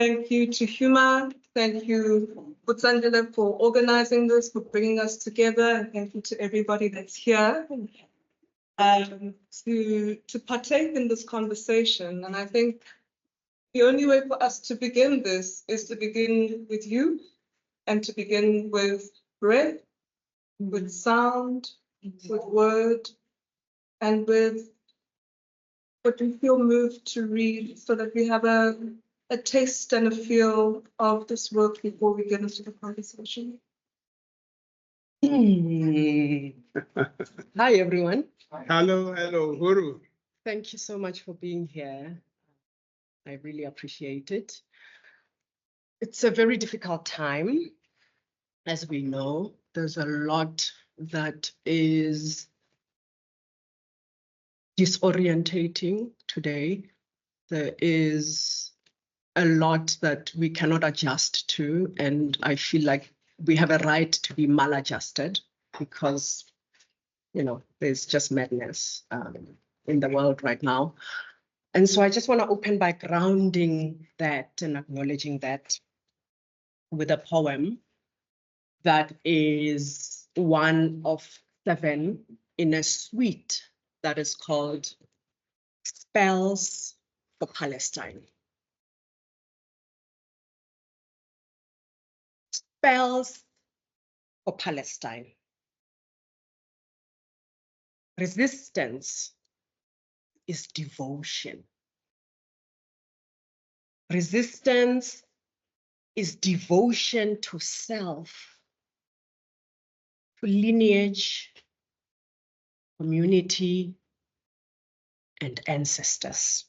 Thank you to Huma. Thank you, Putsandile, for organizing this, for bringing us together. And thank you to everybody that's here to partake in this conversation. And I think the only way for us to begin this is to begin with you and to begin with breath, with sound, with word, and with what we feel moved to read so that we have a taste and a feel of this work before we get into the conversation. Hi, everyone. Hello, Uhuru. Thank you so much for being here. I really appreciate it. It's a very difficult time. As we know, there's a lot that is disorientating today. There is a lot that we cannot adjust to, and I feel like we have a right to be maladjusted because, you know, there's just madness in the world right now. And so I just want to open by grounding that and acknowledging that with a poem that is one of 7 in a suite that is called Spells for Palestine. Spells for Palestine. Resistance is devotion. Resistance is devotion to self, to lineage, community, and ancestors.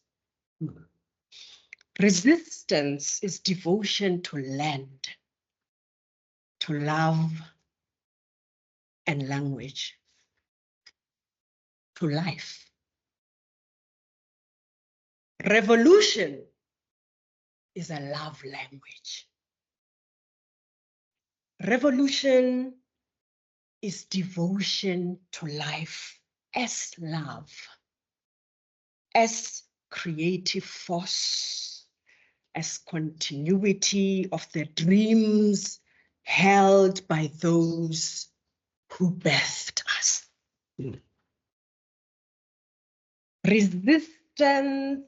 Resistance is devotion to land, to love and language, to life. Revolution is a love language. Revolution is devotion to life as love, as creative force, as continuity of the dreams held by those who birthed us. Resistance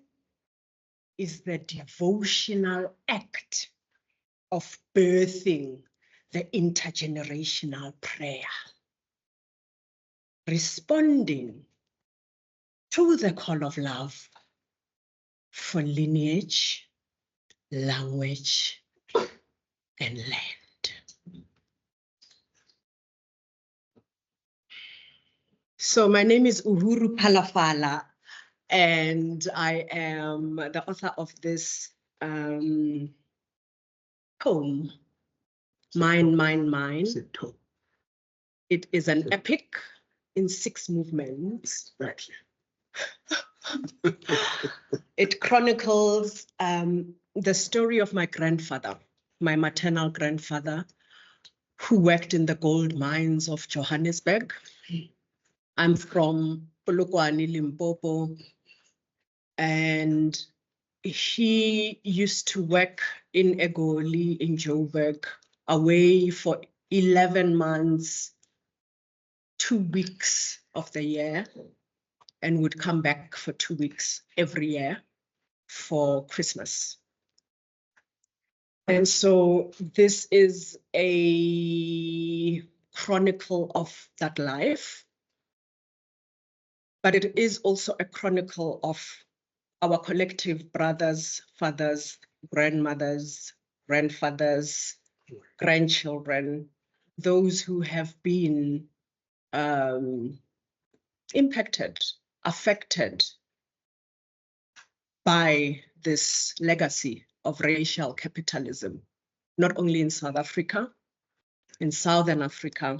is the devotional act of birthing the intergenerational prayer, responding to the call of love for lineage, language, and land. So my name is Uhuru Phalafala, and I am the author of this poem, Mine, Mine, Mine. It is an epic in 6 movements. It chronicles the story of my grandfather, my maternal grandfather, who worked in the gold mines of Johannesburg. I'm from Polokwane, Limpopo, and he used to work in Egoli in Joburg, away for 11 months, 2 weeks of the year, and would come back for 2 weeks every year for Christmas. And so this is a chronicle of that life, but it is also a chronicle of our collective brothers, fathers, grandmothers, grandfathers, grandchildren, those who have been impacted, affected by this legacy of racial capitalism, not only in South Africa, in Southern Africa,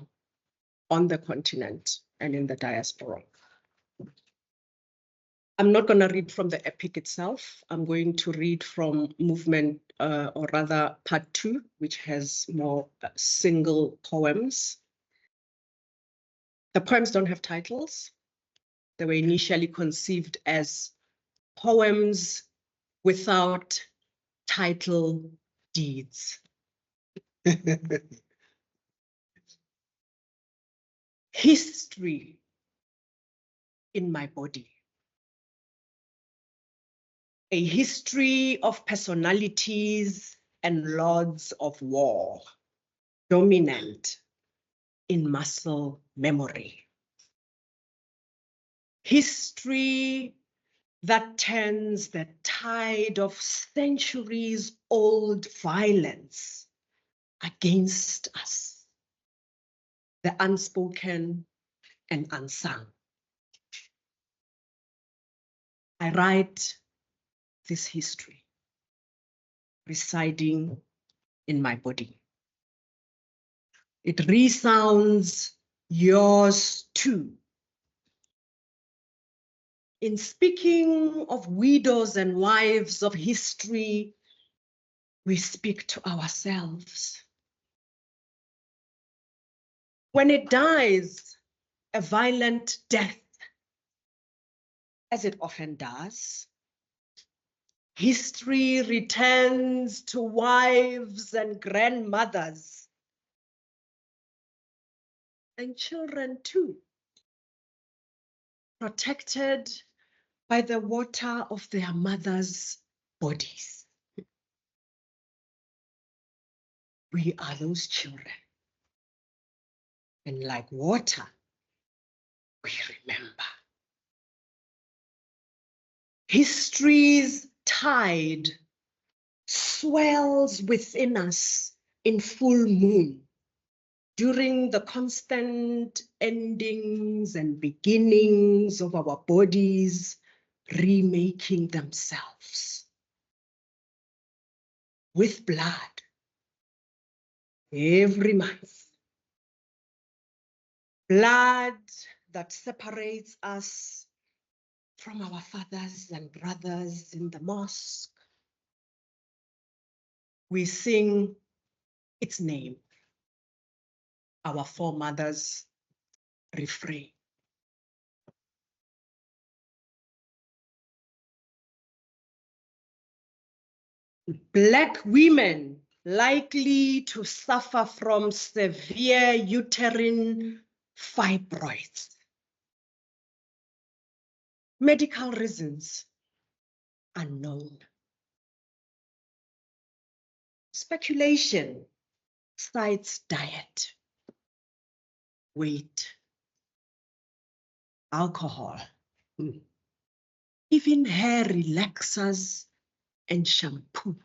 on the continent, and in the diaspora. I'm not going to read from the epic itself. I'm going to read from movement, or rather part 2, which has more single poems. The poems don't have titles. They were initially conceived as poems without title deeds. History in my body. A history of personalities and lords of war, dominant in muscle memory. History that turns the tide of centuries-old violence against us, the unspoken and unsung. I write this history residing in my body. It resounds yours too. In speaking of widows and wives of history, we speak to ourselves. When it dies a violent death, as it often does, history returns to wives and grandmothers and children too, protected by the water of their mothers' bodies. We are those children. And like water, we remember. History's tide swells within us in full moon during the constant endings and beginnings of our bodies remaking themselves with blood every month. Blood that separates us from our fathers and brothers in the mosque. We sing its name, our foremothers' refrain. Black women likely to suffer from severe uterine fibroids. Medical reasons unknown. Speculation cites diet, weight, alcohol, even hair relaxers and shampoo.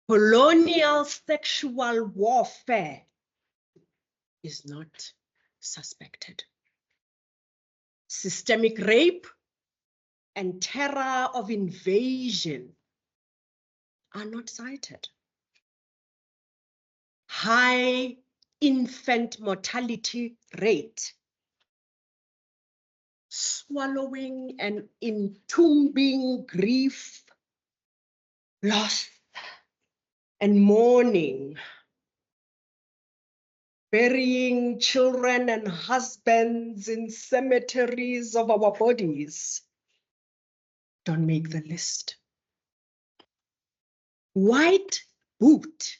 Colonial sexual warfare is not suspected. Systemic rape and terror of invasion are not cited. High infant mortality rate, swallowing and entombing grief, loss, and mourning, burying children and husbands in cemeteries of our bodies don't make the list. White boot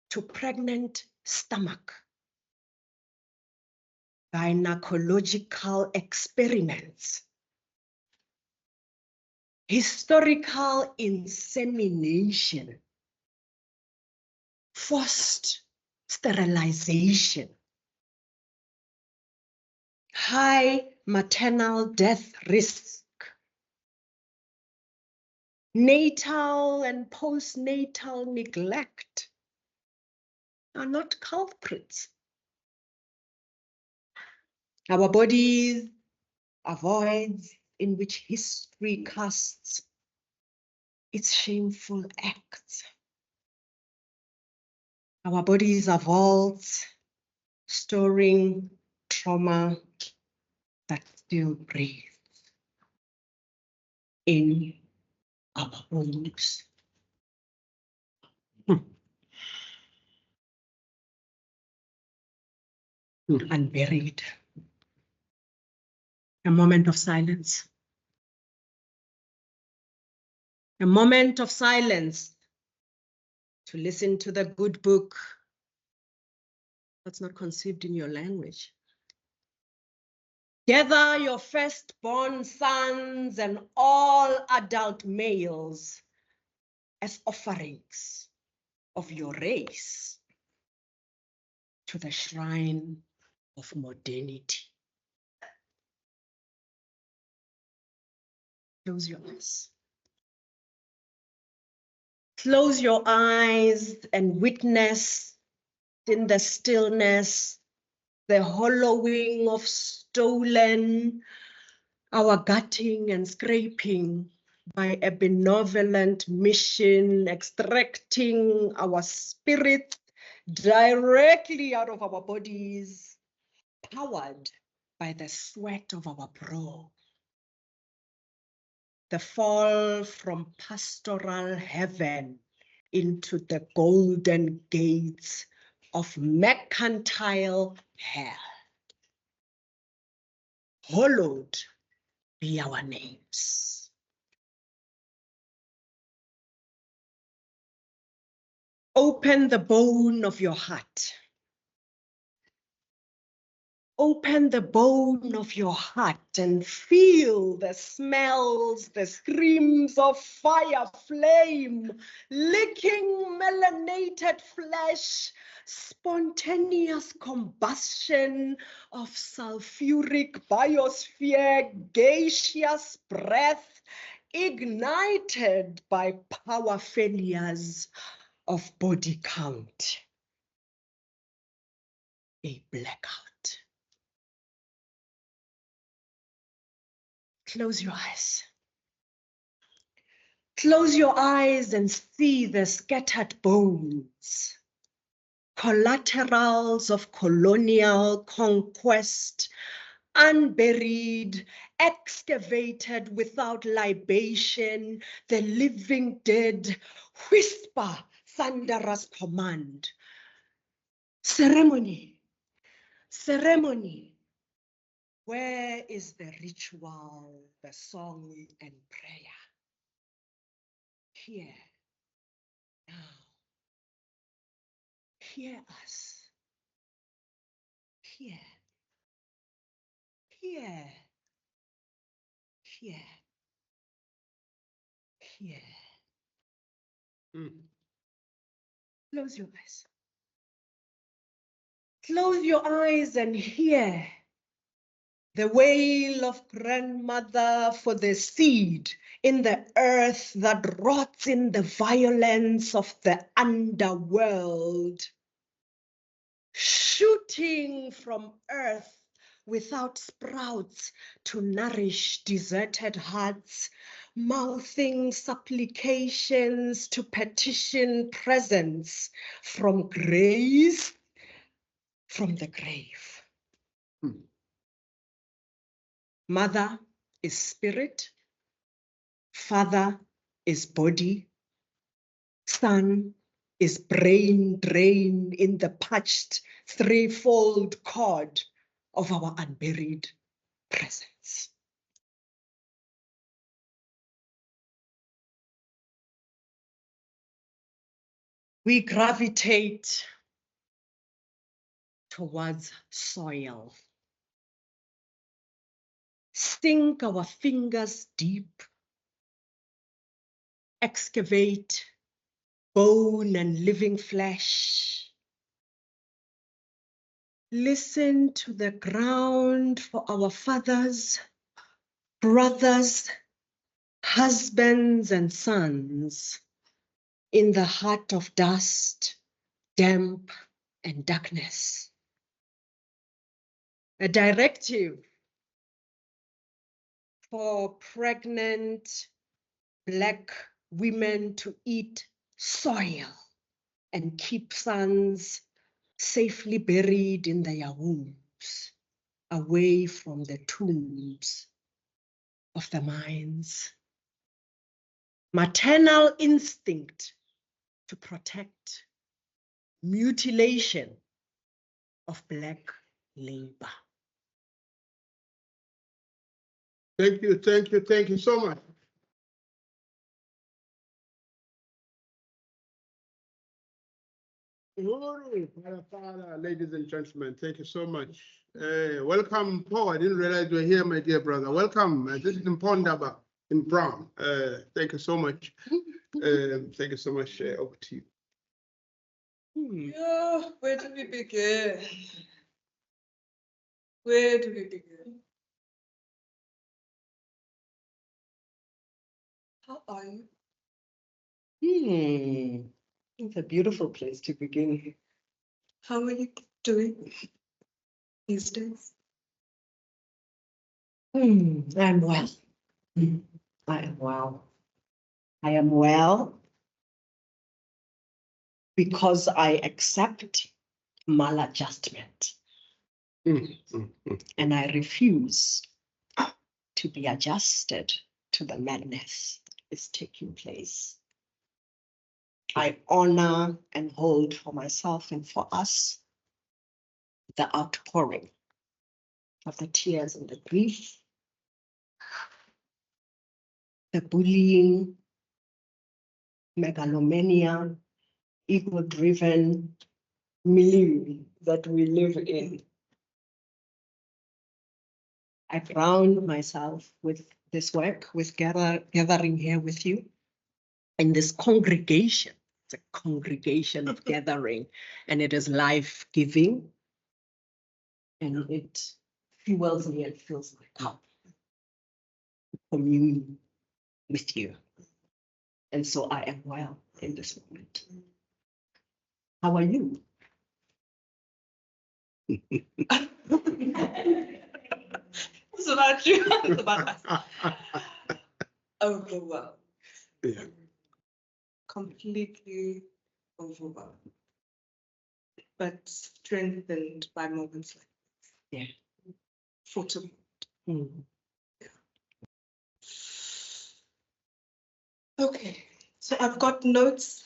to pregnant stomach, gynecological experiments, historical insemination, forced sterilization, high maternal death risk, natal and postnatal neglect are not culprits. Our bodies are voids in which history casts its shameful acts. Our bodies are vaults storing trauma that still breathes in our homes. Unburied. A moment of silence. A moment of silence to listen to the good book that's not conceived in your language. Gather your firstborn sons and all adult males as offerings of your race to the shrine of modernity. Close your eyes. Close your eyes and witness in the stillness the hollowing of stolen, our gutting and scraping by a benevolent mission, extracting our spirit directly out of our bodies, powered by the sweat of our brow. The fall from pastoral heaven into the golden gates of mercantile hell. Hallowed be our names. Open the bone of your heart. Open the bone of your heart and feel the smells, the screams of fire flame, licking melanated flesh, spontaneous combustion of sulfuric biosphere, gaseous breath, ignited by power failures of body count. A blackout. Close your eyes. Close your eyes and see the scattered bones, collaterals of colonial conquest, unburied, excavated without libation, the living dead whisper thunderous command. Ceremony, ceremony. Where is the ritual, the song and prayer? Here, now. Hear us. Hear. Hear. Hear. Hear. Close your eyes. Close your eyes and hear the wail of grandmother for the seed in the earth that rots in the violence of the underworld. Shooting from earth without sprouts to nourish deserted hearts, mouthing supplications to petition presence from grace, from the grave. Mother is spirit, father is body, son is brain drain in the parched threefold cord of our unburied presence. We gravitate towards soil. Sink our fingers deep, excavate bone and living flesh. Listen to the ground for our fathers, brothers, husbands, and sons in the heart of dust, damp, and darkness. A directive for pregnant Black women to eat soil and keep sons safely buried in their wombs, away from the tombs of the mines. Maternal instinct to protect, mutilation of Black labor. Thank you so much. Uhuru Portia Phalafala, ladies and gentlemen, thank you so much. Welcome, Paul. I didn't realize you were here, my dear brother. Welcome. This is in Pondaba in Brown. Thank you so much. Thank you so much. Over to you. Yeah, where do we begin? Where do we begin? How are you? It's a beautiful place to begin. How are you doing these days? I'm well. I am well. I am well because I accept maladjustment and I refuse to be adjusted to the madness that is taking place. I honor and hold for myself and for us the outpouring of the tears and the grief, the bullying, megalomania, ego-driven milieu that we live in. I ground myself with this work, with gathering here with you in this congregation. It's a congregation of gathering, and it is life-giving, and it fuels me and fills my cup to commune with you. And so I am well in this moment. How are you? It's about you. It's about us. Overwhelmed. Yeah. Completely overwhelmed. But strengthened by moments like this. Yeah. Fortified. Okay, so I've got notes,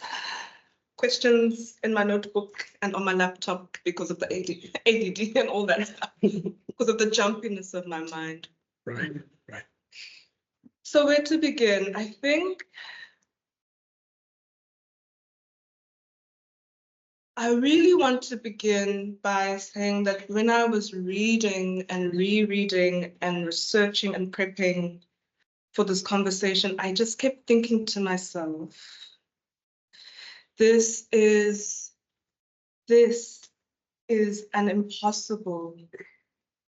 questions in my notebook and on my laptop because of the ADD and all that stuff, because of the jumpiness of my mind. Right. So where to begin? I think I really want to begin by saying that when I was reading and rereading and researching and prepping for this conversation, I just kept thinking to myself, this is an impossible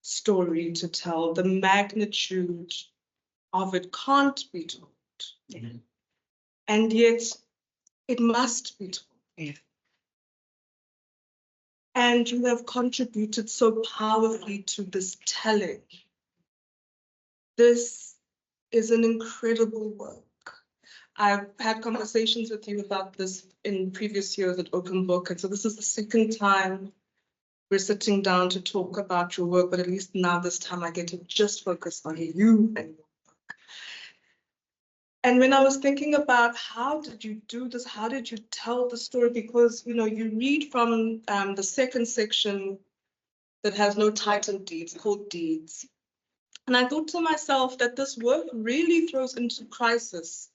story to tell. The magnitude of it can't be told. Yeah. And yet it must be told. Yeah. And you have contributed so powerfully to this telling. This is an incredible work. I've had conversations with you about this in previous years at Open Book, and so this is the second time we're sitting down to talk about your work, but at least now this time I get to just focus on you and your work. And when I was thinking about how did you do this, how did you tell the story, because you read from the second section that has no title deeds, called Deeds. And I thought to myself that this work really throws into crisis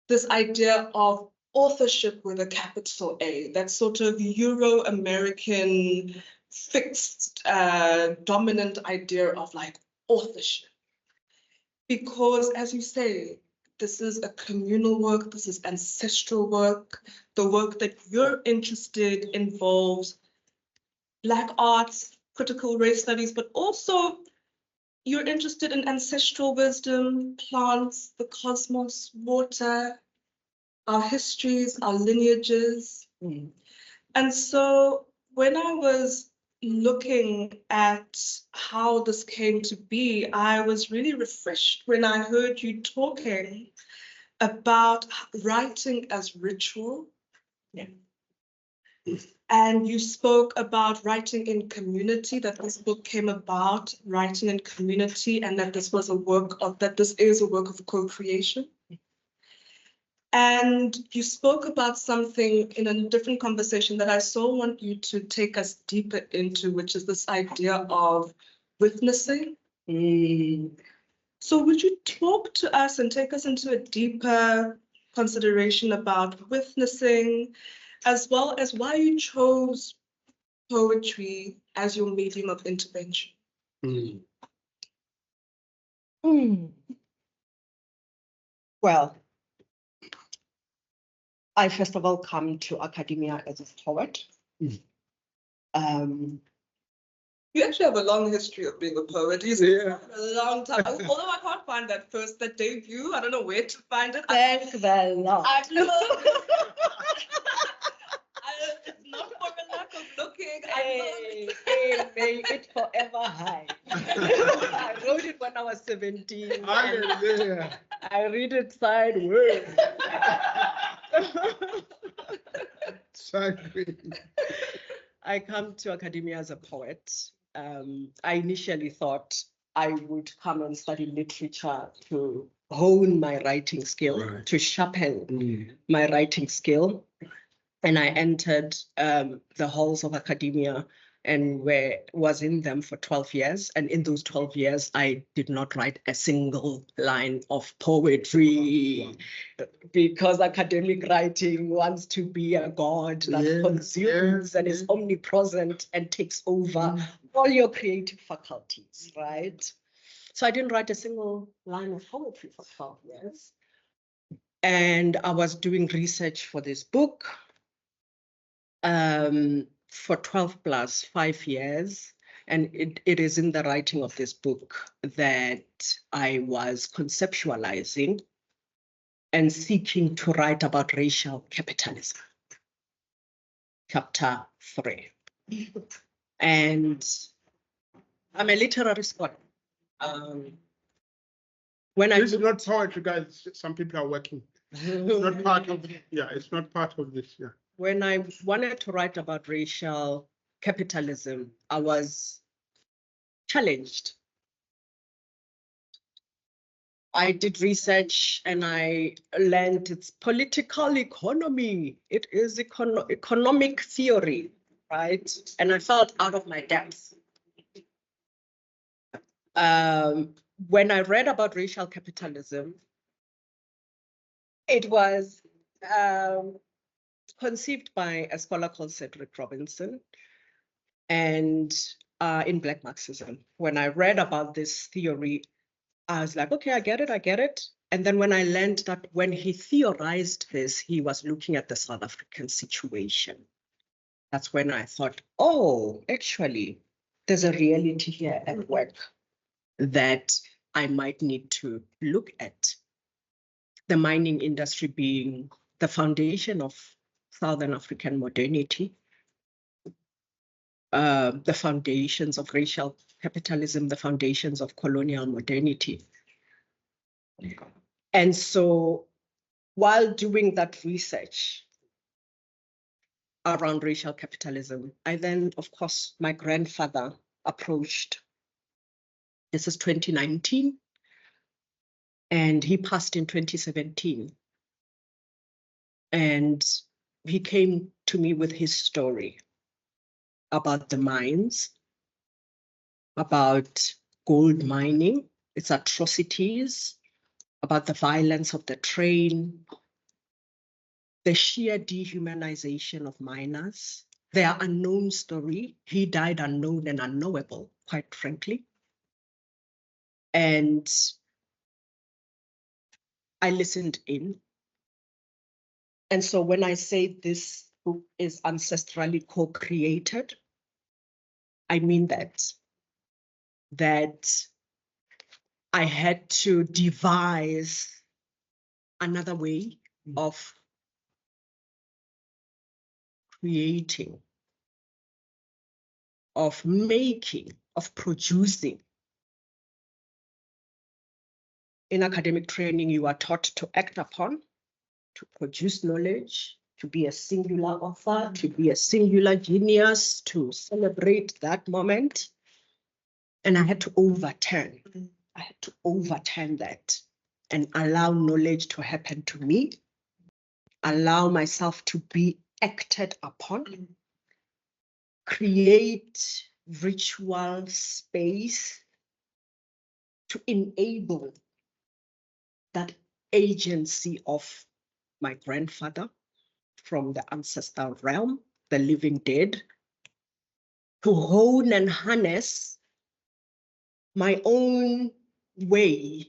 this idea of authorship with a capital A, that sort of Euro-American fixed dominant idea of like authorship. Because as you say, this is a communal work, this is ancestral work. The work that you're interested in involves Black arts, critical race studies, but also you're interested in ancestral wisdom, plants, the cosmos, water, our histories, our lineages. And so when I was looking at how this came to be, I was really refreshed when I heard you talking about writing as ritual. Yeah. And you spoke about writing in community, that this book came about writing in community, and that this is a work of co-creation. And you spoke about something in a different conversation that I so want you to take us deeper into, which is this idea of witnessing. So would you talk to us and take us into a deeper consideration about witnessing, as well as why you chose poetry as your medium of intervention. Mm. Well, I first of all come to academia as a poet. You actually have a long history of being a poet. You Yeah. a long time. Although I can't find that that debut. I don't know where to find it. Thank the Lord. I've it's not for a lack of looking. Hey, may it forever hide. I wrote it when I was 17. Hallelujah. I read it sideways. Exactly. I come to academia as a poet. I initially thought I would come and study literature to hone my writing skill, Right. to sharpen my writing skill. And I entered the halls of academia and was in them for 12 years. And in those 12 years, I did not write a single line of poetry because academic writing wants to be a god that consumes and is omnipresent and takes over all your creative faculties, right? So I didn't write a single line of poetry for 12 years. And I was doing research for this book for 12 plus 5 years. And it is in the writing of this book that I was conceptualizing and seeking to write about racial capitalism. Chapter 3. And I'm a literary scholar. When This is not poetry, guys. Some people are working. It's not part of, it's not part of this, When I wanted to write about racial capitalism, I was challenged. I did research and I learned it's political economy. It is economic theory, right? And I felt out of my depth. When I read about racial capitalism, it was conceived by a scholar called Cedric Robinson and in Black Marxism. When I read about this theory, I was like, okay, I get it. And then when I learned that when he theorized this, he was looking at the South African situation. That's when I thought, oh, actually, there's a reality here at work that I might need to look at. The mining industry being the foundation of Southern African modernity, the foundations of racial capitalism, the foundations of colonial modernity. And so while doing that research around racial capitalism, I then, of course, my grandfather approached. This is 2019, and he passed in 2017. And he came to me with his story about the mines, about gold mining, its atrocities, about the violence of the train, the sheer dehumanization of miners, their unknown story. He died unknown and unknowable, quite frankly. And I listened in. And so when I say this book is ancestrally co-created, I mean that I had to devise another way of creating, of making, of producing. In academic training, you are taught to act upon, to produce knowledge, to be a singular author, to be a singular genius, to celebrate that moment. And I had to overturn. I had to overturn that and allow knowledge to happen to me, allow myself to be acted upon, create ritual space to enable that agency of my grandfather from the ancestral realm, the living dead, to hone and harness my own way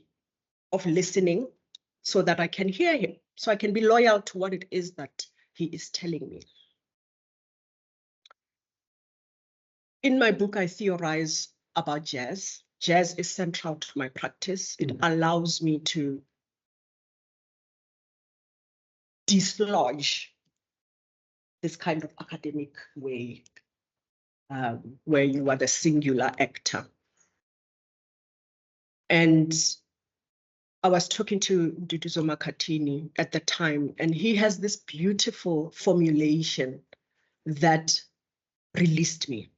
of listening so that I can hear him, so I can be loyal to what it is that he is telling me. In my book, I theorize about jazz. Jazz is central to my practice. It allows me to dislodge this kind of academic way where you are the singular actor. And I was talking to Duduzo Makatini at the time, and he has this beautiful formulation that released me.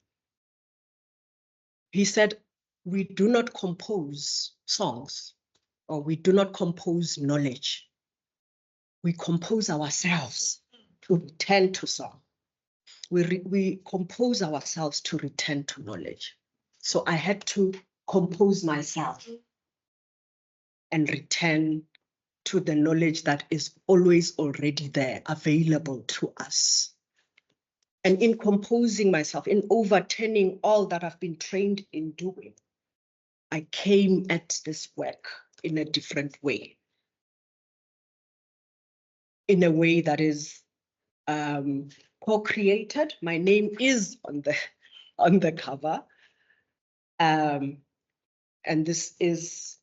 He said, we do not compose songs, or we do not compose knowledge. We compose ourselves to return to song. We compose ourselves to return to knowledge. So I had to compose myself and return to the knowledge that is always already there, available to us. And in composing myself, in overturning all that I've been trained in doing, I came at this work in a different way. In a way that is co-created. My name is on the cover. And this is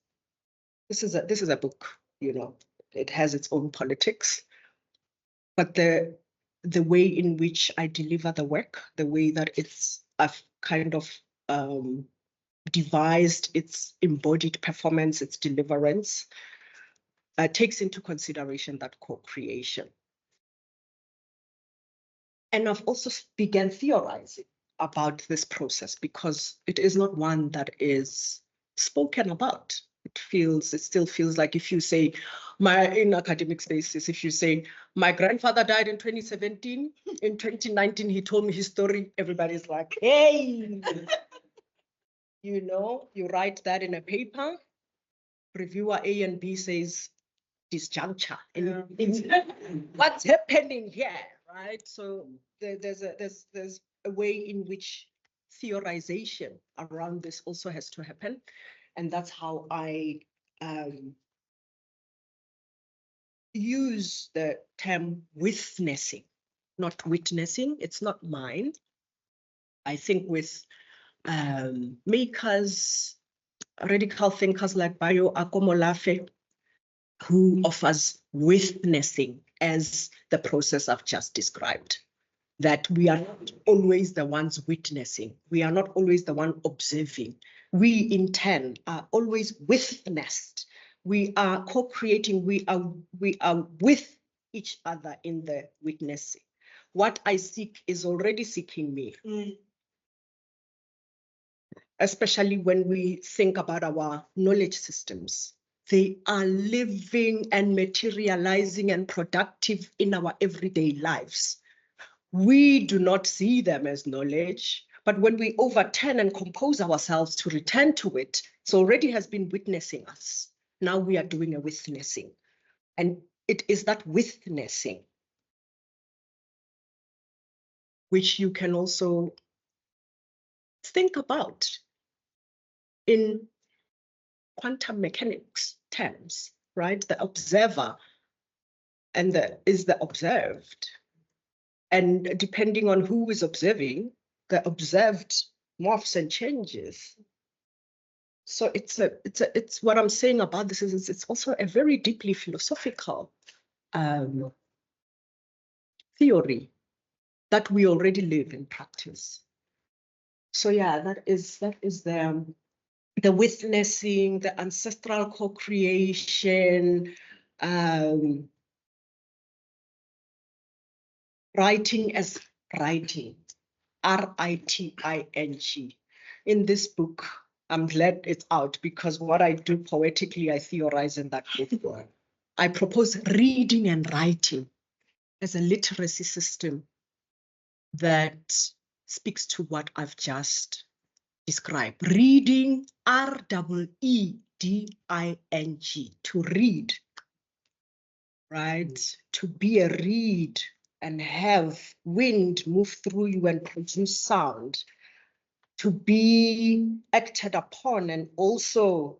a book, you know, it has its own politics, but the way in which I deliver the work, the way that I've kind of devised its embodied performance, its deliverance, takes into consideration that co-creation. And I've also began theorizing about this process because it is not one that is spoken about. It still feels like if you say, in academic spaces, if you say, my grandfather died in 2017, in 2019, he told me his story, everybody's like, hey, you know, you write that in a paper, reviewer A and B says, disjuncture, what's happening here, right? So there's a way in which theorization around this also has to happen. And that's how I use the term witnessing, not witnessing. It's not mine. I think with makers, radical thinkers like Bayo Akomolafe, who offers witnessing as the process I've just described. That we are not always the ones witnessing. We are not always the one observing. We in turn are always witnessed. We are co-creating. We are with each other in the witnessing. What I seek is already seeking me. Especially when we think about our knowledge systems. They are living and materializing and productive in our everyday lives. We do not see them as knowledge, but when we overturn and compose ourselves to return to it, it already has been witnessing us. Now we are doing a witnessing. And it is that witnessing which you can also think about in quantum mechanics terms, right? The observer and is the observed. And depending on who is observing, the observed morphs and changes. So it's what I'm saying about this is it's also a very deeply philosophical theory that we already live in practice. So yeah, that is the witnessing, the ancestral co-creation, writing as writing, writing. In this book, I'm glad it's out because what I do poetically, I theorize in that book. I propose reading and writing as a literacy system that speaks to what I've just described. Reading, REEDING, to read, right? To be a reed and have wind move through you and produce sound, to be acted upon, and also,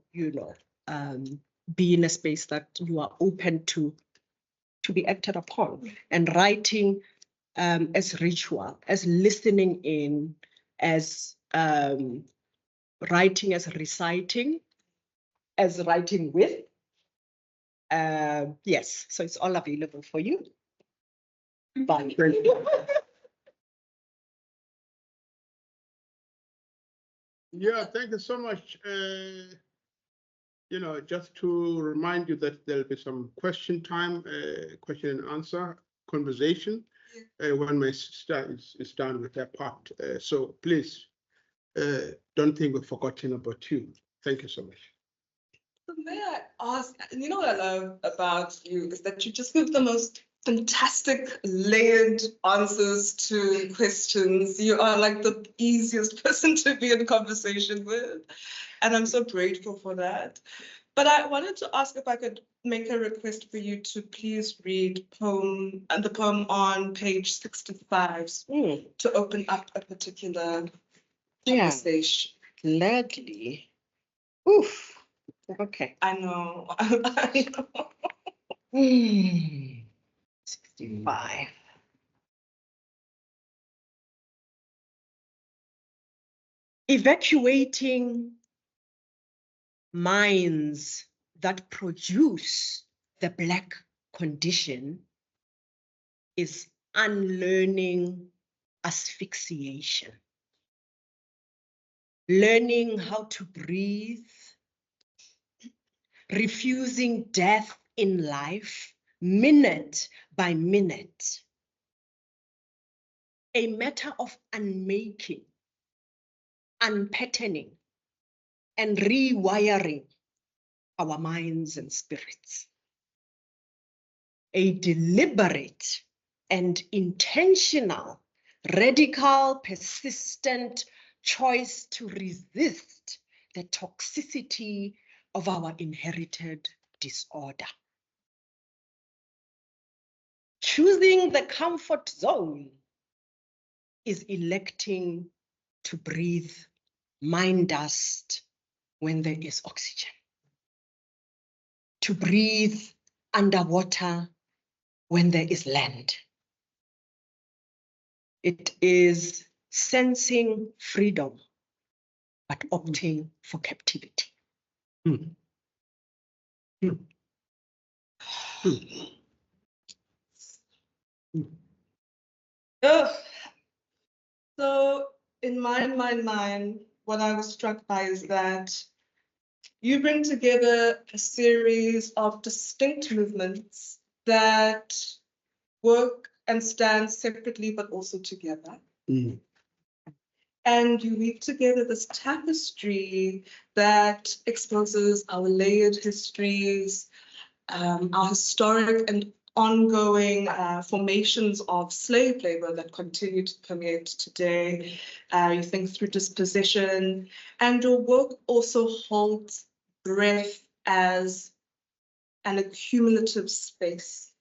be in a space that you are open to be acted upon. And writing as ritual, as listening in, as writing as reciting, as writing with. Yes, so it's all available for you. Bye. Yeah, thank you so much. Just to remind you that there'll be some question time, question and answer conversation when my sister is done with her part. So please don't think we've forgotten about you. Thank you so much. So may I ask, you know what I love about you is that you just give the most fantastic layered answers to questions. You are like the easiest person to be in conversation with, and I'm so grateful for that. But I wanted to ask if I could make a request for you to please read the poem on page 65 to open up a particular conversation. Gladly. Oof. Okay. I know. I know. 65. Evacuating minds that produce the Black condition is unlearning asphyxiation. Learning how to breathe, refusing death in life, minute by minute. A matter of unmaking, unpatterning, and rewiring our minds and spirits. A deliberate and intentional, radical, persistent choice to resist the toxicity of our inherited disorder. Choosing the comfort zone is electing to breathe mine dust when there is oxygen. To breathe underwater when there is land. It is sensing freedom, but opting for captivity. So in my mind, what I was struck by is that you bring together a series of distinct movements that work and stand separately, but also together. And you weave together this tapestry that exposes our layered histories, our historic and ongoing formations of slave labor that continue to permeate today. You think through dispossession, and your work also holds breath as an accumulative space.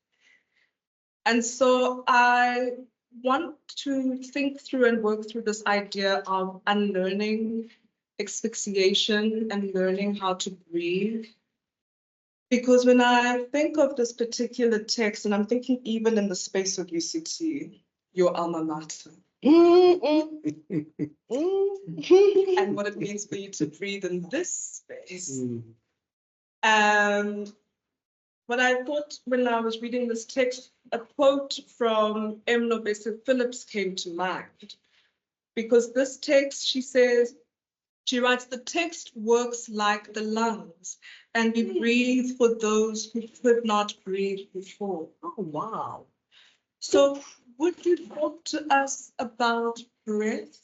And so I want to think through and work through this idea of unlearning asphyxiation and learning how to breathe. Because when I think of this particular text, and I'm thinking even in the space of UCT, your alma mater, and what it means for you to breathe in this space. What I thought when I was reading this text, a quote from M. Nobese Phillips came to mind. Because this text, she writes, the text works like the lungs, and we breathe for those who could not breathe before. Oh, wow. So would you talk to us about breath,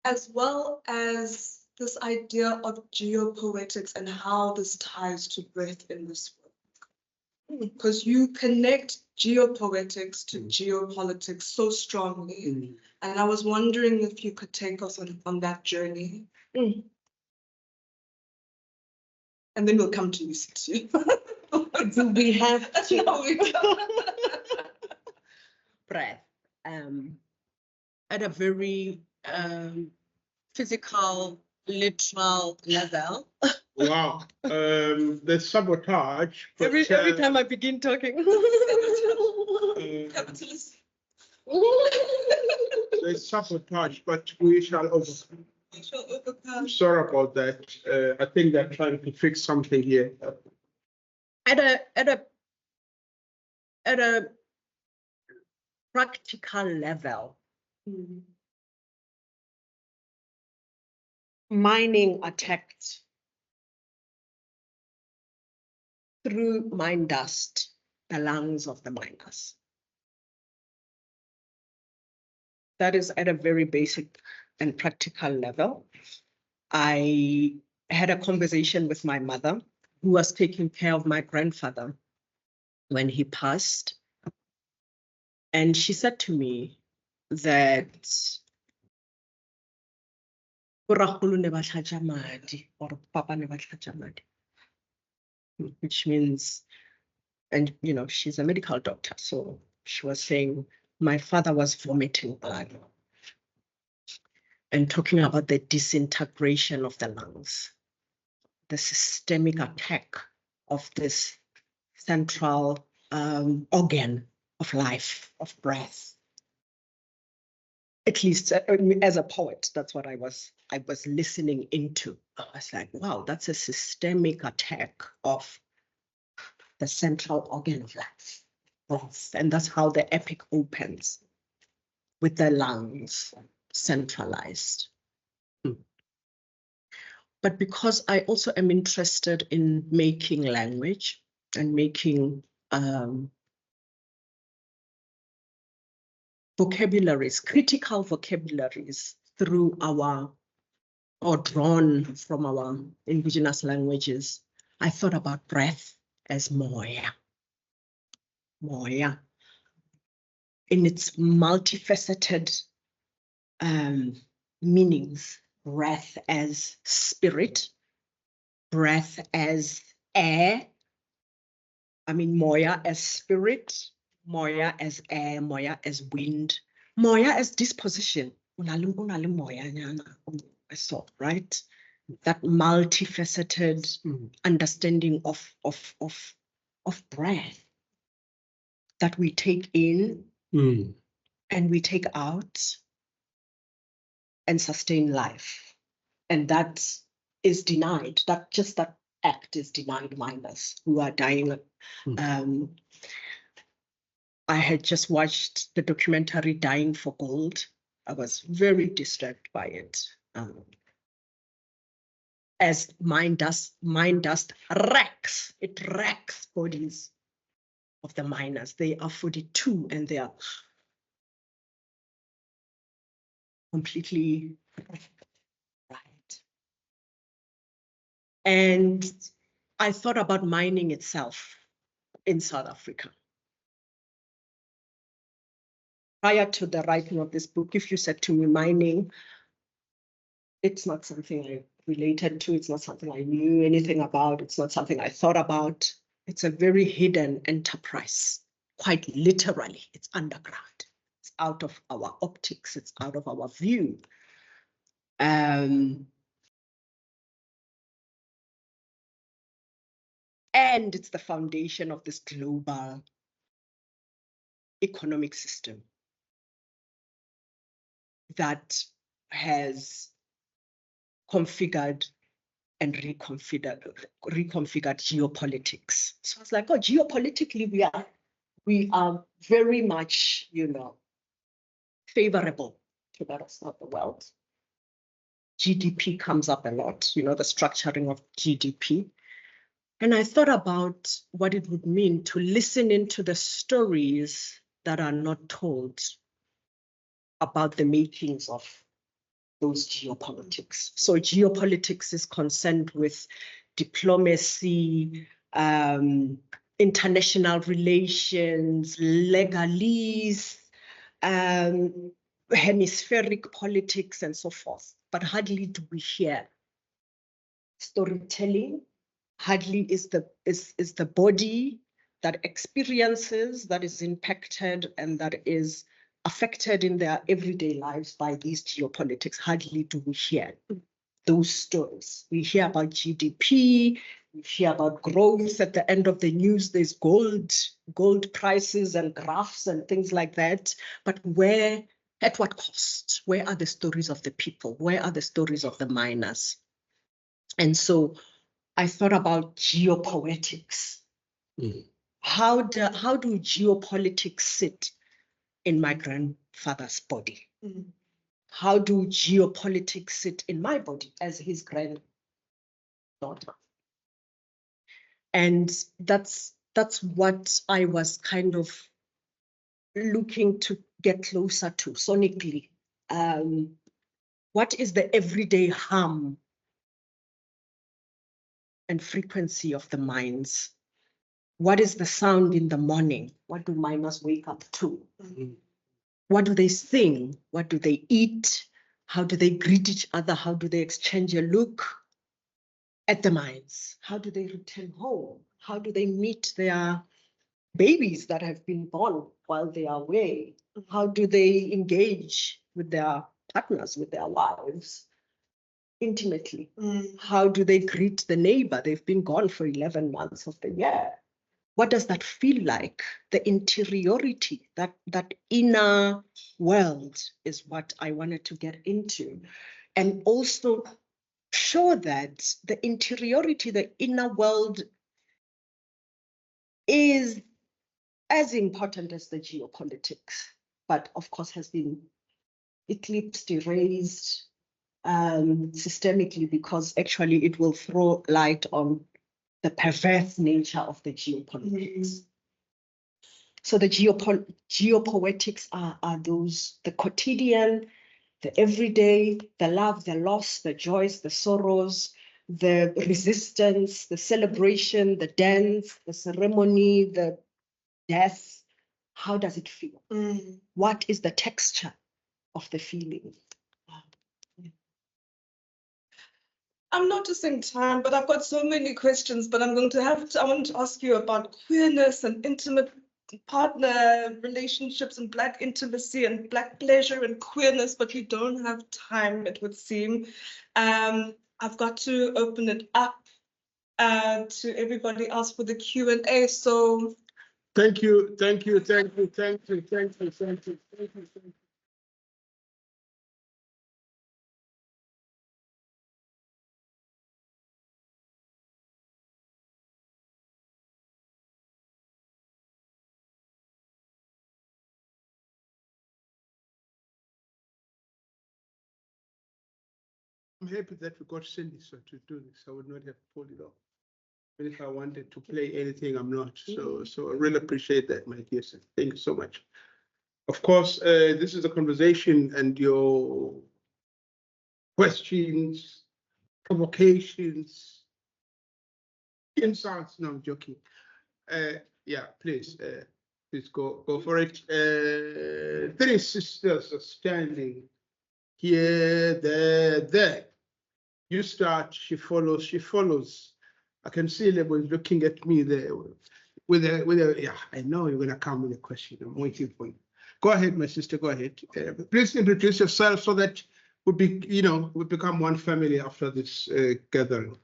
as well as this idea of geopoetics and how this ties to breath in this work? Because you connect geopoetics to geopolitics so strongly. And I was wondering if you could take us on that journey. And then we'll come to UCT. Do we have to? No, we don't. breath at a very physical, literal level. Wow. There's sabotage. But, Every time I begin talking. Capitalism. there's sabotage, but we shall overcome. We shall overcome. Sorry about that. I think they're trying to fix something here. At a practical level, mining attacked through mine dust the lungs of the miners. That is at a very basic and practical level. I had a conversation with my mother, who was taking care of my grandfather when he passed. And she said to me that which means, and you know, she's a medical doctor, so she was saying my father was vomiting blood and talking about the disintegration of the lungs, the systemic attack of this central organ of life, of breath. At least as a poet, that's what I was listening into. I was like, wow, that's a systemic attack of the central organ of life, breath. And that's how the epic opens, with the lungs centralized. But because I also am interested in making language and making vocabularies, critical vocabularies through our, or drawn from our indigenous languages, I thought about breath as moya. Moya. In its multifaceted meanings, breath as spirit, breath as air, I mean moya as spirit, moya as air, moya as wind, moya as disposition. I saw, right? That multifaceted understanding of breath that we take in and we take out and sustain life. And that is denied, that act is denied miners who are dying. I had just watched the documentary Dying for Gold. I was very disturbed by it. As mine dust wrecks, it wrecks bodies of the miners. They are 42 and they are completely right. And I thought about mining itself in South Africa. Prior to the writing of this book, if you said to me mining, it's not something I related to, it's not something I knew anything about, it's not something I thought about. It's a very hidden enterprise, quite literally, it's underground. It's out of our optics, it's out of our view. And it's the foundation of this global economic system that has configured and reconfigured geopolitics. So I was like, oh, geopolitically, we are very much, you know, favorable to the rest of the world. GDP comes up a lot, you know, the structuring of GDP. And I thought about what it would mean to listen into the stories that are not told about the makings of those geopolitics. So geopolitics is concerned with diplomacy, international relations, legalese, hemispheric politics, and so forth. But hardly do we hear storytelling. Hardly is the body that experiences, that is impacted and that is affected in their everyday lives by these geopolitics. Hardly do we hear those stories. We hear about GDP, we hear about growth. At the end of the news, there's gold prices and graphs and things like that. But where, at what cost? Where are the stories of the people? Where are the stories of the miners? And so I thought about geopoetics. How do geopolitics sit in my grandfather's body? How do geopolitics sit in my body as his granddaughter? And that's what I was kind of looking to get closer to sonically. What is the everyday hum and frequency of the minds? What is the sound in the morning? What do miners wake up to? What do they sing? What do they eat? How do they greet each other? How do they exchange a look at the mines? How do they return home? How do they meet their babies that have been born while they are away? How do they engage with their partners, with their wives intimately? How do they greet the neighbor? They've been gone for 11 months of the year. What does that feel like? The interiority, that inner world is what I wanted to get into. And also show that the interiority, the inner world is as important as the geopolitics, but of course has been eclipsed, erased systemically, because actually it will throw light on the perverse nature of the geopolitics. So the geopoetics are those, the quotidian, the everyday, the love, the loss, the joys, the sorrows, the resistance, the celebration, the dance, the ceremony, the death. How does it feel? What is the texture of the feeling? I'm noticing time, but I've got so many questions, but I want to ask you about queerness and intimate partner relationships and Black intimacy and Black pleasure and queerness, but we don't have time, it would seem. I've got to open it up to everybody else for the Q&A. So Thank you. I'm happy that we got Cindy to do this. I would not have pulled it off. But if I wanted to play anything, I'm not. So I really appreciate that, my dear sir. Thank you so much. Of course, this is a conversation, and your questions, provocations, insults. No, I'm joking. Yeah, please go for it. Three sisters are standing here, there. You start, she follows. I can see Lebo is looking at me there with a, yeah, I know you're gonna come with a question. I'm waiting for you. Go ahead, my sister, go ahead. Please introduce yourself so that we become one family after this gathering.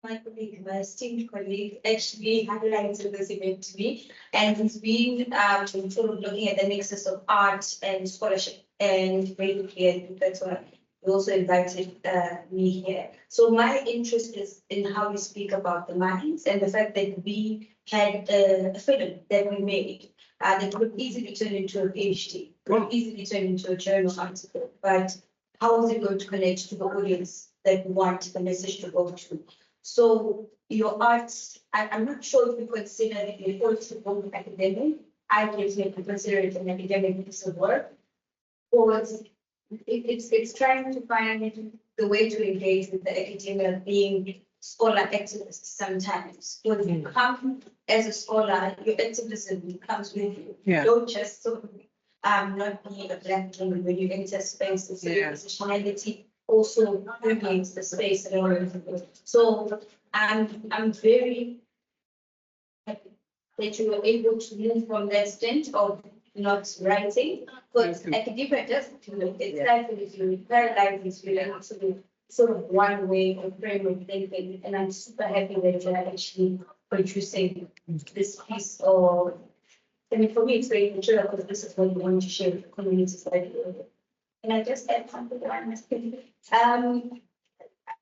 My esteemed colleague, actually highlighted this event to me, and he's been sort of looking at the nexus of art and scholarship, and basically, I think that's why he also invited me here. So my interest is in how we speak about the mines and the fact that we had a film that we made that could easily turn into a PhD, could easily turn into a journal article, but how is it going to connect to the audience that we want the message to go to? So your art, I'm not sure if you consider it a political academic. I personally consider it an academic piece of work, or it's trying to find the way to engage with the academia, being scholar activist sometimes. When you come as a scholar, your activism comes with you. Yeah. You don't just sort of not be a black woman when you enter spaces. So your positionality also permeates the space that you're in. So I'm very happy that you were able to move from that stint of not writing, because academia doesn't do it. It's stifles you, paralyzes you, and it's sort of one way of frame of thinking. And I'm super happy that you're actually producing this piece of, I mean, for me, it's very mature because this is what you want to share with the community. And I just add something that I must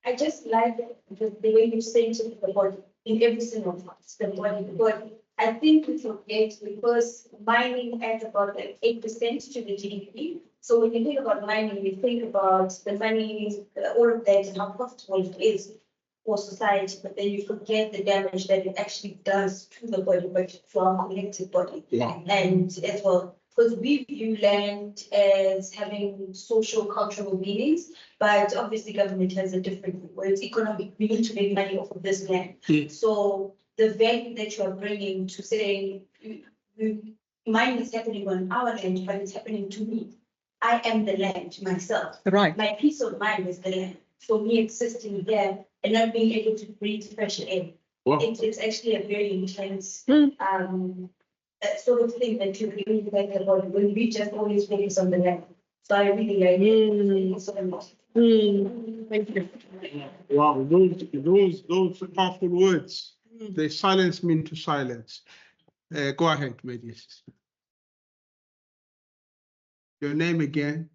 I just like the way you say to the body in every single part, the body. I think we forget because mining adds about like 8% to the GDP. So when you think about mining, you think about the money, all of that, and how profitable it is for society, but then you forget the damage that it actually does to the body, but to our collective body. Yeah. And as well, because we view land as having social, cultural meanings, but obviously government has a different word. It's economic. We need to make money off of this land. So the value that you are bringing to saying, mine is happening on our land, but it's happening to me. I am the land myself. Right. My peace of mind is the land. For me existing there and not being able to breathe fresh air. Wow. It's actually a very intense sort of thing that you really think about when we just always focus on the land. So I really like it so much. Thank you. Wow, those powerful words. They silence me into silence. Go ahead, Medius. Your name again?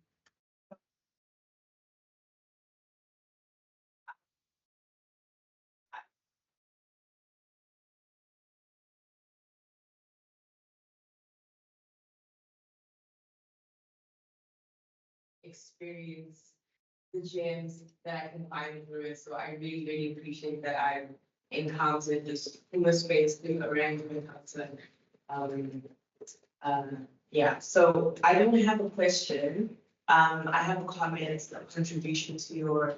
Experience the gems that I can find through it. So I really, really appreciate that I've encountered this human space through a random encounter. Yeah, so I don't have a question. I have a comment, a contribution to your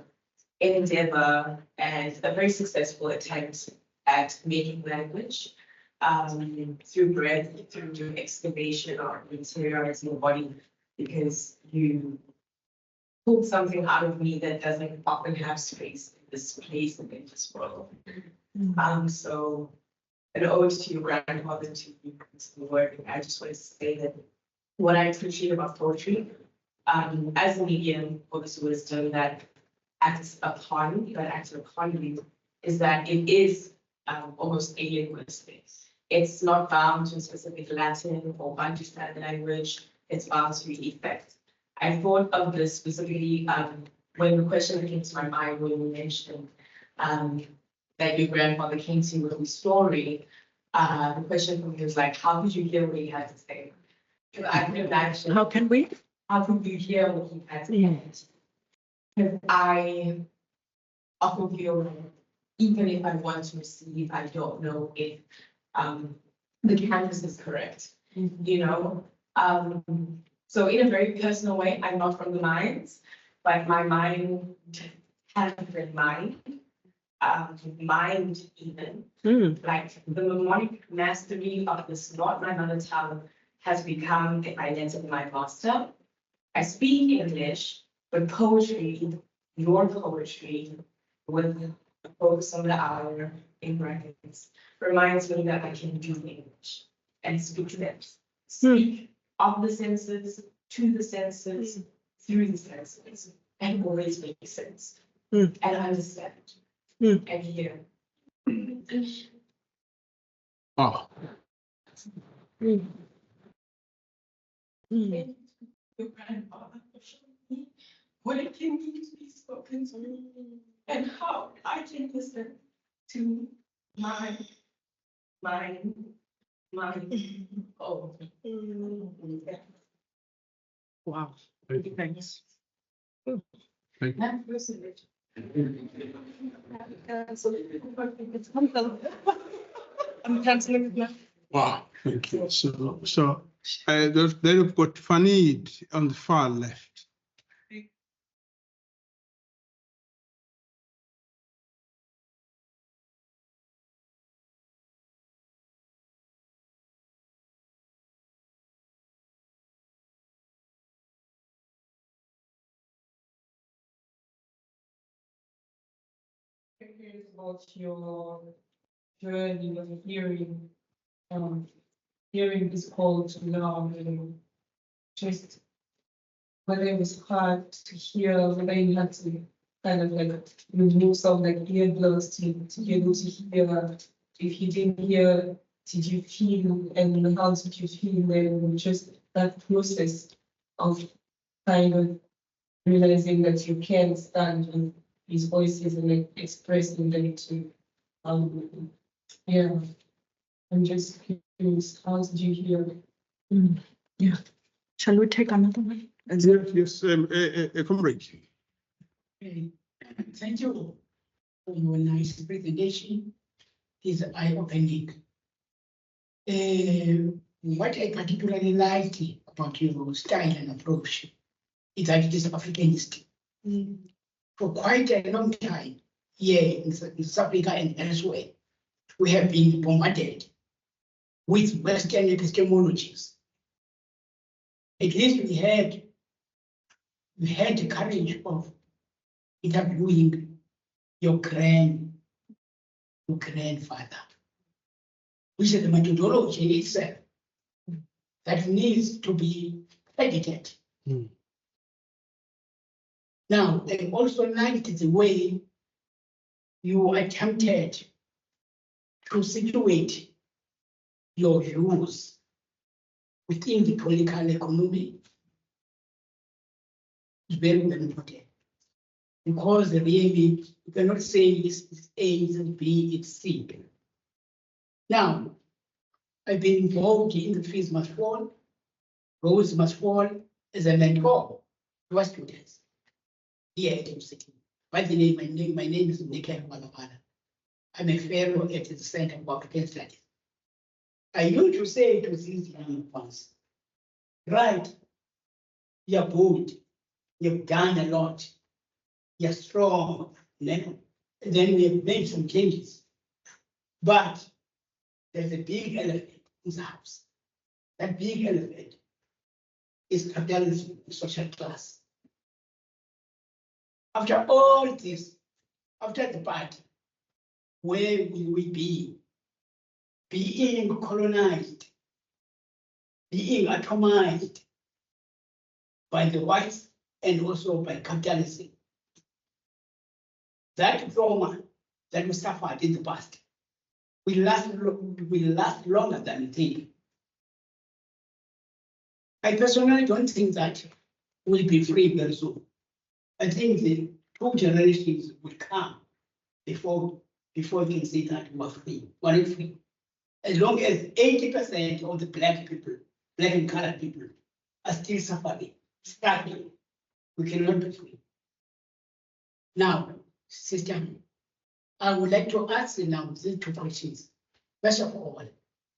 endeavor and a very successful attempt at making language through breath, through excavation or interiorizing the body, because you pulled something out of me that doesn't often have space in this place and in this world. So an ode to your grandmother, to you, to the work. I just want to say that what I appreciate about poetry, as a medium for this wisdom that acts upon you, is that it is almost alinguistic. It's not bound to a specific Latin or understand language. It's bound to effect. I thought of this specifically when the question came to my mind when you mentioned that your grandfather came to you with his story. The question for me was like, how could you hear what he had to say? I can imagine. How can we? How could you hear what he had to say? Because I often feel like even if I want to receive, I don't know if the canvas is correct. You know. So in a very personal way, I'm not from the mines, but my mind has a different mind even. Like the mnemonic mastery of this, not my mother tongue, has become an identity of my master. I speak English, but poetry, your poetry, with a focus on the hour in brackets, reminds me that I can do English and speak them. Speak of the senses, to the senses, through the senses, and always make sense, and understand, and hear. Oh. Your grandfather showed me what it can mean to be spoken to, and how I can listen to my oh. Wow. Thanks. Thank you. I'm canceling it now. Wow, thank you. So then we've got Fanid on the far left. curious about your journey of hearing this call to now, and just whether it was hard to hear, whether you had to kind of like remove some like earplugs to be able to hear. If you didn't hear, did you feel, and how did you feel then? Just that process of kind of realizing that you can stand with these voices and like expressing them to, yeah. I'm just curious, how did you hear? Yeah. Shall we take another one? Yes, comrade. Thank you for your nice presentation. It's eye-opening. What I particularly liked about your style and approach is that it is Africanist. For quite a long time, here in South Africa and elsewhere, we have been bombarded with Western epistemologies. At least we had the courage of interviewing your grandfather, which is the methodology itself that needs to be edited. Now, I also liked the way you attempted to situate your views within the political economy. It's very important, because really you cannot say it's A, it's B, it's C. Now, I've been involved in the Fees Must Fall, Rose Must Fall as a mentor to our students here at UCT. By the name, my name is Uhuru Portia Phalafala. I'm a fellow at the Center for African Studies. I used to say to these young ones, right, you're bold, you've done a lot, you're strong, and then we have made some changes. But there's a big elephant in the house. That big elephant is capitalism, social class. After all this, after the party, where will we be? Being colonized, being atomized by the whites and also by capitalism. That trauma that we suffered in the past will last longer than we think. I personally don't think that we'll be free very soon. I think the 2 generations will come before they can say that we're free. We're free. As long as 80% of the black and colored people are still suffering, struggling, we cannot be free. Now, sister, I would like to ask you now these 2 questions. First of all,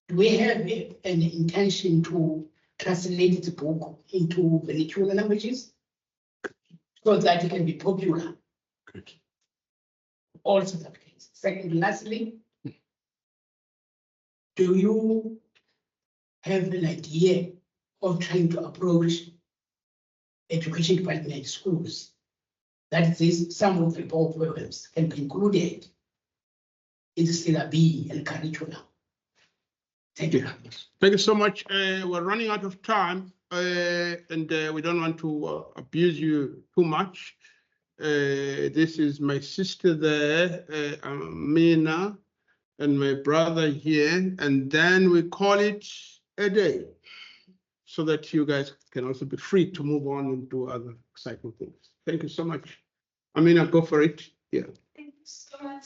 do we have an intention to translate the book into vernacular languages so that it can be popular? Good. All South Africans. Second, lastly, do you have an idea of trying to approach education department schools that some of the programs can be included in the syllabi and curriculum? Thank you. Thank you so much. We're running out of time, and we don't want to abuse you too much. This is my sister there, Mina, and my brother here, and then we call it a day so that you guys can also be free to move on and do other exciting things. Thank you so much. Amina, go for it. Yeah. Thank you so much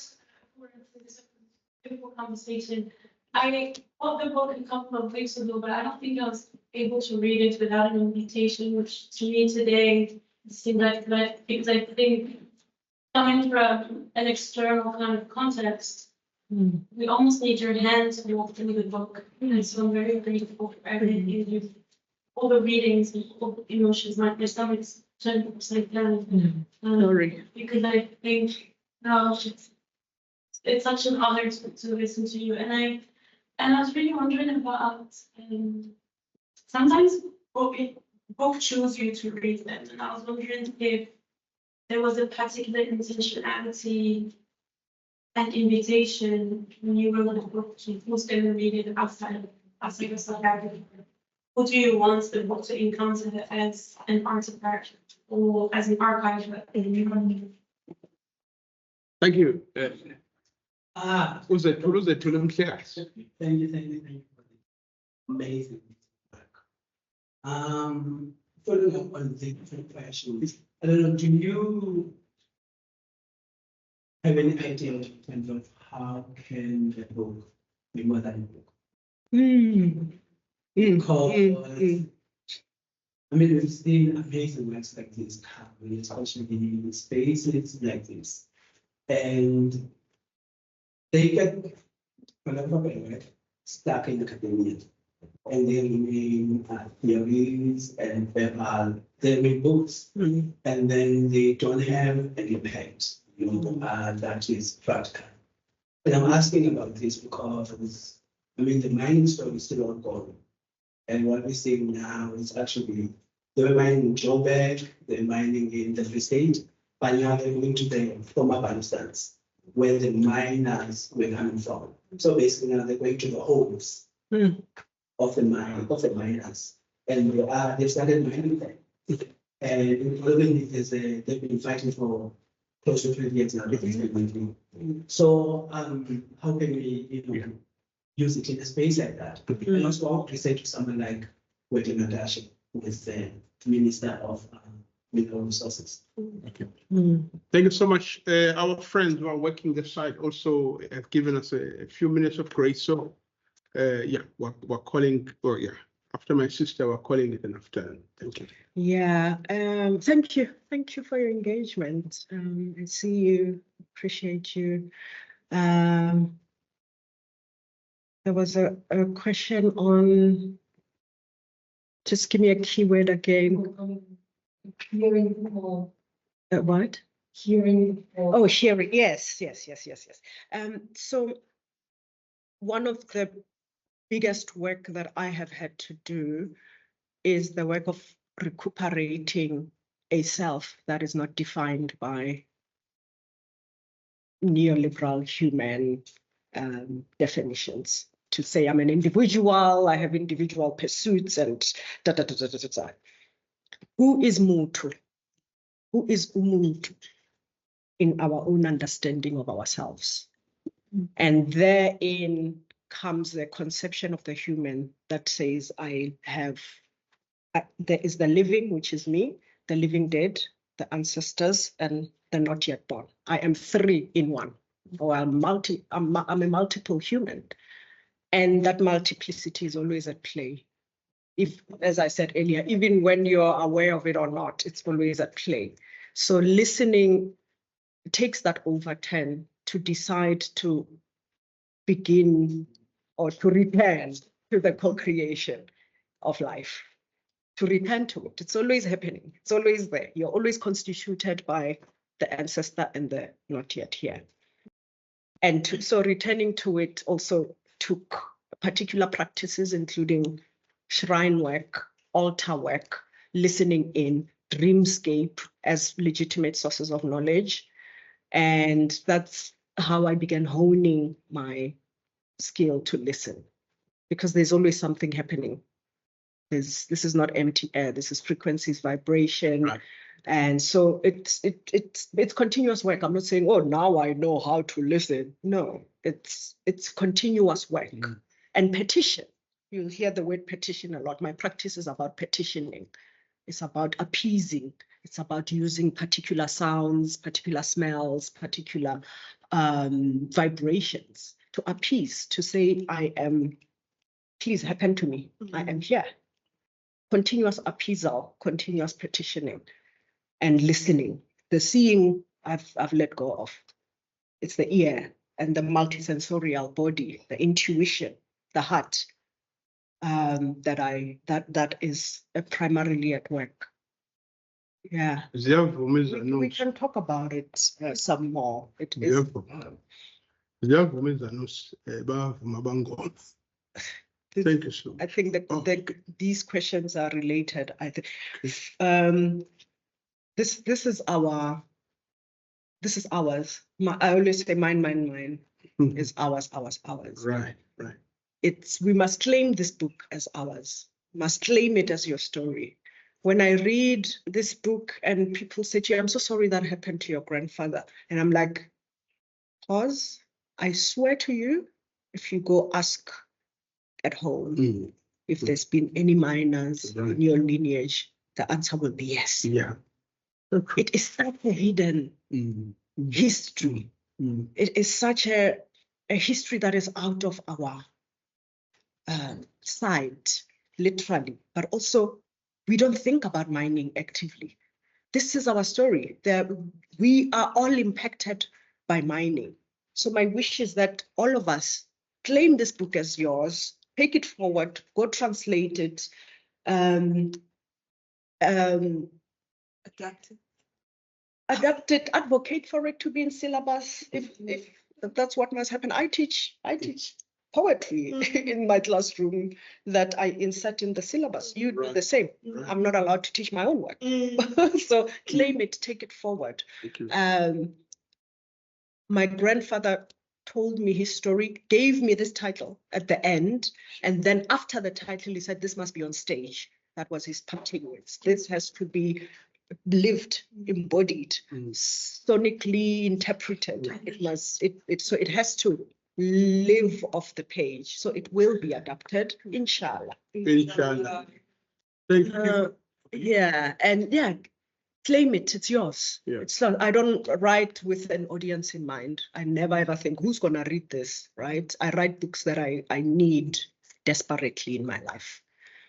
for this beautiful conversation. I thought the book had come from weeks ago, but I don't think I was able to read it without an invitation, which to me today seemed like that, because I think coming from an external kind of context, we almost need your hand to walk through the book. And so I'm very grateful for everything, all the readings and all the emotions. My stomach's turned upside down. Sorry. Because I think it's such an honor to listen to you. And I was really wondering about sometimes book choose you to read them, and I was wondering if there was a particular intentionality an invitation when you wrote the book to who's going to read it outside of South Africa? Who do you want the book to encounter as an artifact or as an archive in your Thank you. Thank you for the amazing work. Following up on the different questions, I don't know, do you have any idea in terms of how can the book be more than a book? Because I mean, we've seen amazing works like this happening, especially in spaces like this. And they get, stuck in academia. And they remain theories and they read books, and then they don't have an impact, that is practical. And I'm asking about this because, I mean, the mining story is still ongoing. And what we're seeing now is actually, they were mining in Joburg, they're mining in the Free State, but now they're going to the former Palestines, where the miners were coming from. So basically now they're going to the homes of the miners, and they've started mining them. And they've been fighting for close to 20 years now. So how can we use it in a space like that? And also I want to say to someone like Wete Nadashi, who is the Minister of Mineral Resources. Okay. Thank you so much. Our friends who are working the site also have given us a few minutes of grace. So we're calling, after my sister, we're calling it an afternoon. Thank you. Yeah, thank you. Thank you for your engagement. I see you, appreciate you. There was a question on, just give me a keyword again. Hearing more. What? Hearing more. Oh, hearing, yes. So one of the biggest work that I have had to do is the work of recuperating a self that is not defined by neoliberal human definitions. To say I'm an individual, I have individual pursuits, and da da da da da da. Who is Mutu? Who is Umuntu in our own understanding of ourselves? And therein comes the conception of the human that says I have, there is the living, which is me, the living dead, the ancestors, and the not yet born. I am three in one, or I'm a multiple human. And that multiplicity is always at play. If, as I said earlier, even when you're aware of it or not, it's always at play. So listening takes that overturn to decide to begin or to return to the co-creation of life, to return to it. It's always happening. It's always there. You're always constituted by the ancestor and the not yet here. And so returning to it also took particular practices, including shrine work, altar work, listening in, dreamscape as legitimate sources of knowledge. And that's how I began honing my skill to listen, because there's always something happening. This is not empty air. This is frequencies, vibration. Right. And so it's continuous work. I'm not saying, oh, now I know how to listen. No, it's continuous work. And petition. You'll hear the word petition a lot. My practice is about petitioning. It's about appeasing. It's about using particular sounds, particular smells, particular vibrations to appease, to say, I am, please happen to me. I am here. Continuous appeasal, continuous petitioning. And listening. The seeing I've let go of. It's the ear and the multisensorial body, the intuition, the heart, that is primarily at work. Yeah. We can talk about it some more. It is. Thank you so much. I think that these questions are related. I think this is our this is ours. I always say mine is ours. Right, right. We must claim this book as ours, must claim it as your story. When I read this book and people say to you, I'm so sorry that happened to your grandfather. And I'm like, pause. I swear to you, if you go ask at home, if there's been any minors in your lineage, the answer will be yes. Yeah. It is such a hidden history. It is such a history that is out of our sight, literally, but also we don't think about mining actively. This is our story. We are all impacted by mining. So my wish is that all of us claim this book as yours, take it forward, go translate it, adapt it, advocate for it to be in syllabus if that's what must happen. I teach poetry in my classroom that I insert in the syllabus. You do the same. I'm not allowed to teach my own work. So claim it, take it forward. My grandfather told me his story, gave me this title at the end, and then after the title, he said, this must be on stage. That was his parting words. This has to be lived, embodied, sonically interpreted. So it has to live off the page. So it will be adapted, inshallah. Inshallah. Thank you. Claim it, it's yours. Yeah. It's not, I don't write with an audience in mind. I never ever think, who's gonna read this, right? I write books that I need desperately in my life.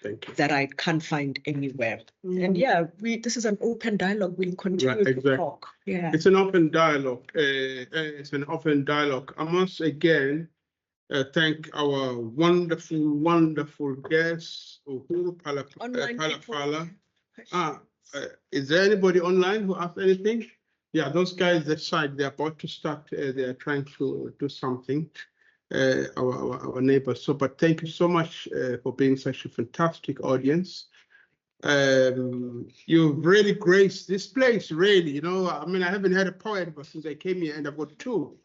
Thank you. That I can't find anywhere. And this is an open dialogue. We'll continue to talk. Yeah. It's an open dialogue. I must again thank our wonderful guest, Uhuru Phalafala. Is there anybody online who asked anything? Yeah, those guys that side, they're about to start. They're trying to do something. Our neighbors. So, but thank you so much for being such a fantastic audience. You've really graced this place, really. I mean, I haven't had a poet since I came here, and I've got two.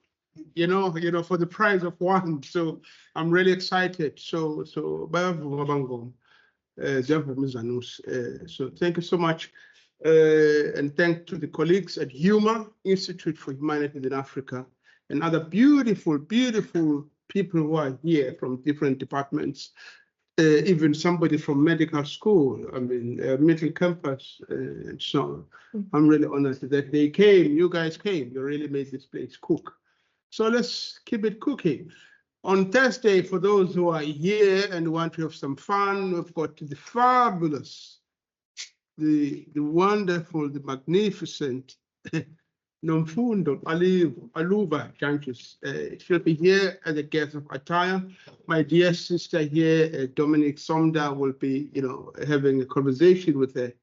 For the price of one. So I'm really excited. So thank you so much. And thank to the colleagues at HUMA, Institute for Humanities in Africa, and other beautiful people who are here from different departments, even somebody from medical school, medical campus, and so on. I'm really honored that they came, you guys came, you really made this place cook. So let's keep it cooking. On Thursday, for those who are here and want to have some fun, we've got the fabulous, the wonderful, the magnificent Nomfundo Aluba Junctures. She'll be here as a guest of attire. My dear sister here, Dominic Somda, will be, having a conversation with her.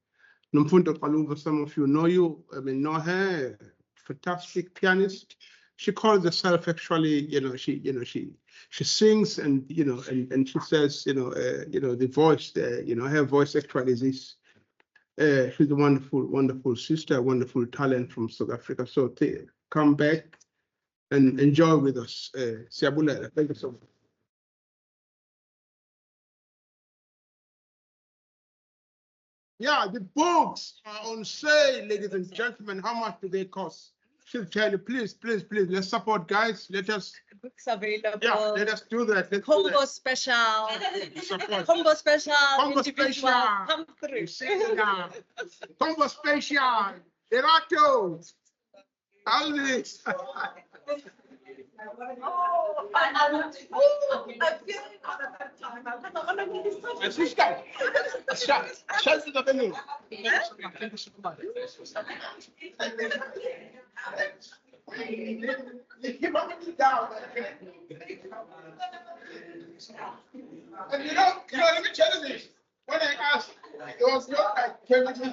Nomfundo Aluba, some of you know her, fantastic pianist. She calls herself actually, she sings and and she says, the voice there, her voice actually is this. She's a wonderful sister, wonderful talent from South Africa. So come back and enjoy with us. Siabulele, thank you so much. Yeah, the books are on sale, ladies and gentlemen. How much do they cost? She'll tell you, please, let's support, guys. Let us. Books available. Yeah, let us do that. Combo special. Combo special. Combo special. Come through. Combo special. Erato. All this. And let me tell you this. When I asked, it was not like chemistry.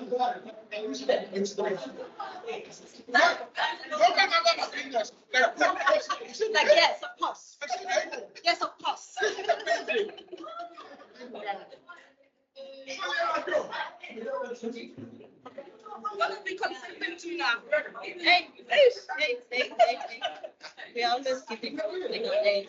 Like, yes, of course. Yes, of course. What are we considering to now? Hey. We always keep it going.